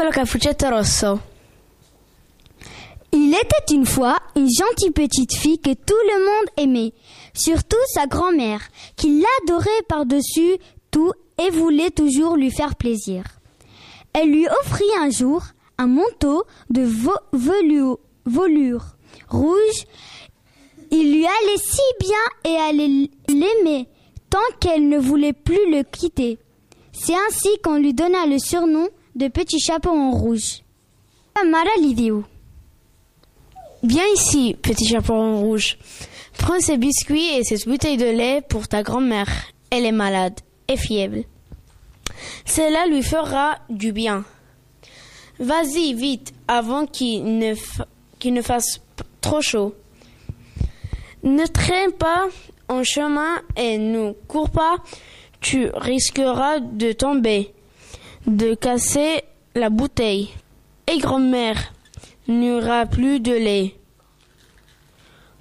piccolo cappuccetto rosso. Il était une fois une gentille petite fille que tout le monde aimait, surtout sa grand-mère, qui l'adorait par-dessus tout et voulait toujours lui faire plaisir. Elle lui offrit un jour un manteau de velours rouge. Il lui allait si bien et elle l'aimait tant qu'elle ne voulait plus le quitter. C'est ainsi qu'on lui donna le surnom de Petit Chaperon Rouge. Mara Liviu. Viens ici, Petit Chaperon Rouge. Prends ces biscuits et cette bouteille de lait pour ta grand-mère. Elle est malade et fièvre. Cela lui fera du bien. Vas-y, vite, avant qu'il ne fasse trop chaud. Ne traîne pas en chemin et ne cours pas. Tu risqueras de tomber, de casser la bouteille. Et grand-mère, il n'y aura plus de lait.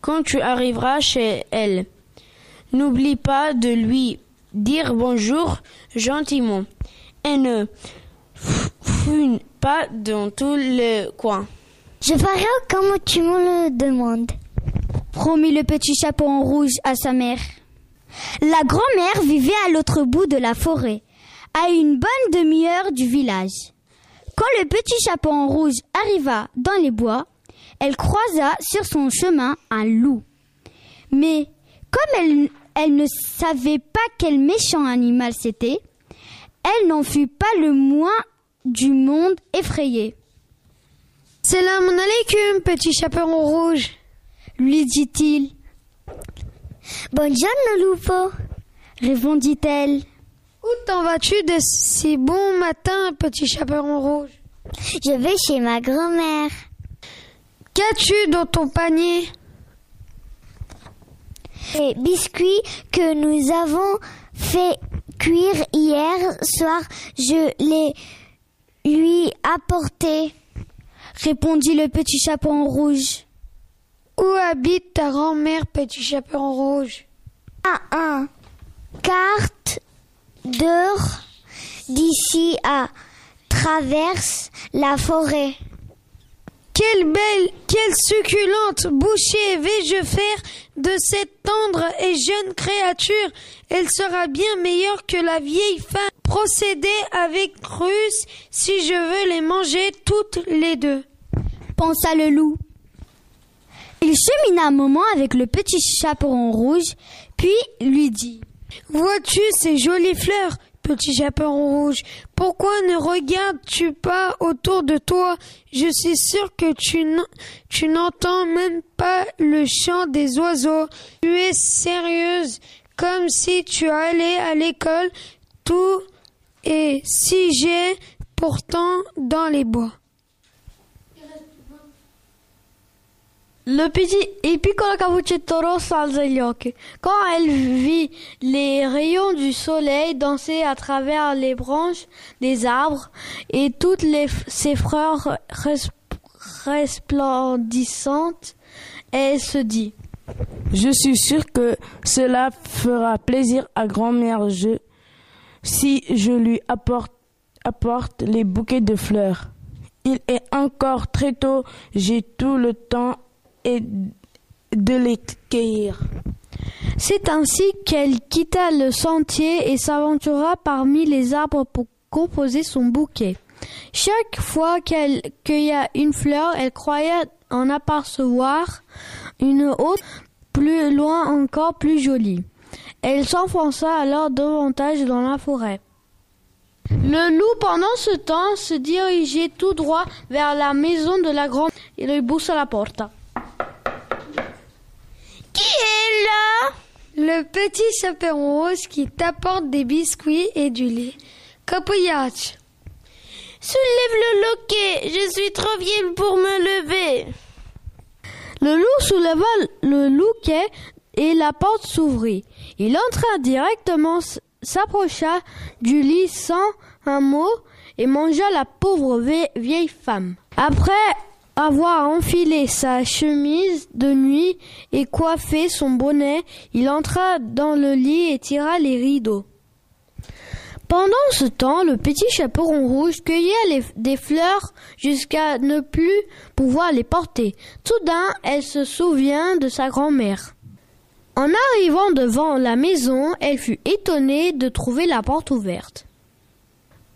Quand tu arriveras chez elle, n'oublie pas de lui dire bonjour gentiment et ne fouine pas dans tout le coin. Je ferai comme tu me le demandes, promit le Petit Chaperon Rouge à sa mère. La grand-mère vivait à l'autre bout de la forêt, à une bonne demi-heure du village. Quand le Petit Chaperon Rouge arriva dans les bois, elle croisa sur son chemin un loup. Mais comme elle ne savait pas quel méchant animal c'était, elle n'en fut pas le moins du monde effrayée. « Salam alaikum, Petit Chaperon Rouge !» lui dit-il. « Buongiorno lupo !» répondit-elle. « Où t'en vas-tu de si bon matin, Petit Chaperon Rouge ?»« Je vais chez ma grand-mère. »« Qu'as-tu dans ton panier ?»« Les biscuits que nous avons fait cuire hier soir, je les lui apportés. » répondit le Petit Chaperon Rouge. « Où habite ta grand-mère, Petit Chaperon Rouge ?»« À un quart d'heure d'ici à traverse la forêt. »« Quelle succulente bouchée vais-je faire de cette tendre et jeune créature? Elle sera bien meilleure que la vieille femme. Procéder avec ruse si je veux les manger toutes les deux. » pensa le loup. Il chemina un moment avec le Petit Chaperon Rouge, puis lui dit: « Vois-tu ces jolies fleurs, Petit Chaperon Rouge? Pourquoi ne regardes-tu pas autour de toi? Je suis sûr que tu n'entends même pas le chant des oiseaux. Tu es sérieuse, comme si tu allais à l'école. Tout est si gai pourtant dans les bois. » Le piccolo cappuccetto rosso alza gli occhi. Quand elle vit les rayons du soleil danser à travers les branches des arbres et toutes ces fleurs resplendissantes, elle se dit: je suis sûre que cela fera plaisir à grand-mère si je lui apporte les bouquets de fleurs. Il est encore très tôt, j'ai tout le temps et de les cueillir. C'est ainsi qu'elle quitta le sentier et s'aventura parmi les arbres pour composer son bouquet. Chaque fois qu'elle cueillait une fleur, elle croyait en apercevoir une autre, plus loin encore plus jolie. Elle s'enfonça alors davantage dans la forêt. Le loup, pendant ce temps, se dirigeait tout droit vers la maison de la grand-mère. Il lui bussa alla porta. Qui est là? Le Petit Chaperon Rouge qui t'apporte des biscuits et du lait. Capoyach. Soulève le loquet, je suis trop vieille pour me lever. Le loup souleva le loquet et la porte s'ouvrit. Il entra directement, s'approcha du lit sans un mot et mangea la pauvre vieille femme. Après avoir enfilé sa chemise de nuit et coiffé son bonnet, il entra dans le lit et tira les rideaux. Pendant ce temps, le petit chaperon rouge cueillait des fleurs jusqu'à ne plus pouvoir les porter. Soudain, elle se souvient de sa grand-mère. En arrivant devant la maison, elle fut étonnée de trouver la porte ouverte.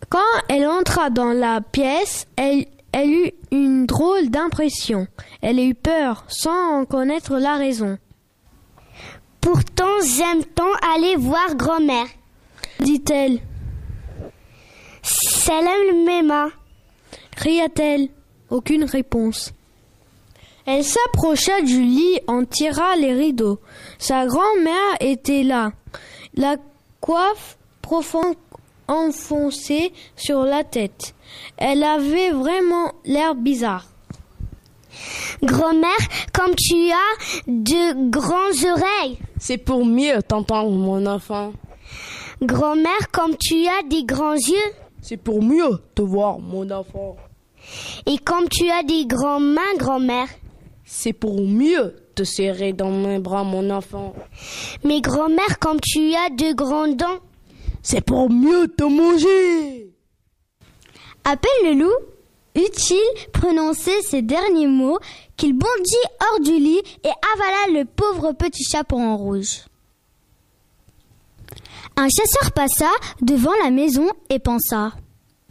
Quand elle entra dans la pièce, elle eut une drôle d'impression. Elle eut peur, sans en connaître la raison. « Pourtant, j'aime tant aller voir grand-mère, dit-elle. « Salam Mema » cria-t-elle. Aucune réponse. Elle s'approcha du lit, en tira les rideaux. Sa grand-mère était là, la coiffe profonde enfoncée sur la tête. Elle avait vraiment l'air bizarre. « Grand-mère, comme tu as de grandes oreilles. »« C'est pour mieux t'entendre, mon enfant. »« Grand-mère, comme tu as des grands yeux. »« C'est pour mieux te voir, mon enfant. »« Et comme tu as des grandes mains, grand-mère. »« C'est pour mieux te serrer dans mes bras, mon enfant. »« Mais grand-mère, comme tu as de grandes dents. »« C'est pour mieux te manger. » À peine le loup eut-il prononcé ces derniers mots qu'il bondit hors du lit et avala le pauvre petit chaperon rouge. Un chasseur passa devant la maison et pensa: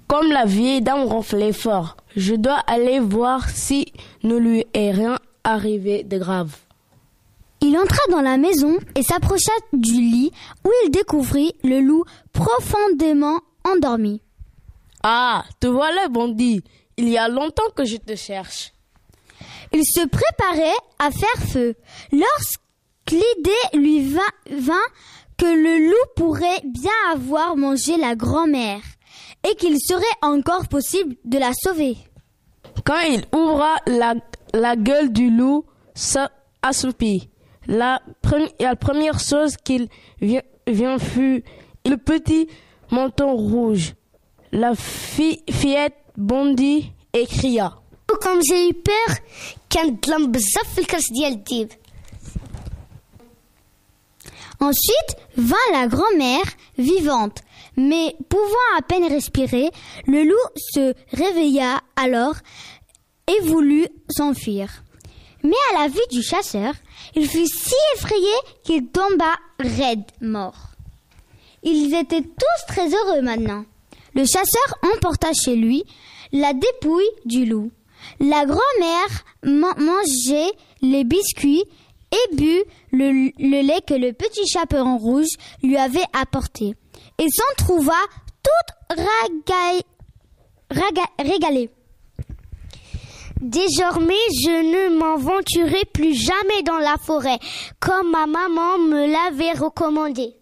Comme la vieille dame ronflait fort, je dois aller voir si ne lui est rien arrivé de grave. Il entra dans la maison et s'approcha du lit où il découvrit le loup profondément endormi. Ah, te voilà, bandit. Il y a longtemps que je te cherche. Il se préparait à faire feu lorsqu'idée lui vint que le loup pourrait bien avoir mangé la grand-mère et qu'il serait encore possible de la sauver. Quand il ouvra la gueule du loup, assoupit. La première chose qu'il vit fut le petit menton rouge. La fillette bondit et cria. Comme j'ai eu peur, كانت ظلم بزاف في الكاس ديال الديب. Ensuite vint la grand-mère vivante, mais pouvant à peine respirer, le loup se réveilla alors et voulut s'enfuir. Mais à la vue du chasseur, il fut si effrayé qu'il tomba raide mort. Ils étaient tous très heureux maintenant. Le chasseur emporta chez lui la dépouille du loup. La grand-mère mangeait les biscuits et but le lait que le petit chaperon rouge lui avait apporté et s'en trouva toute régalée. Désormais, je ne m'aventurerai plus jamais dans la forêt, comme ma maman me l'avait recommandé.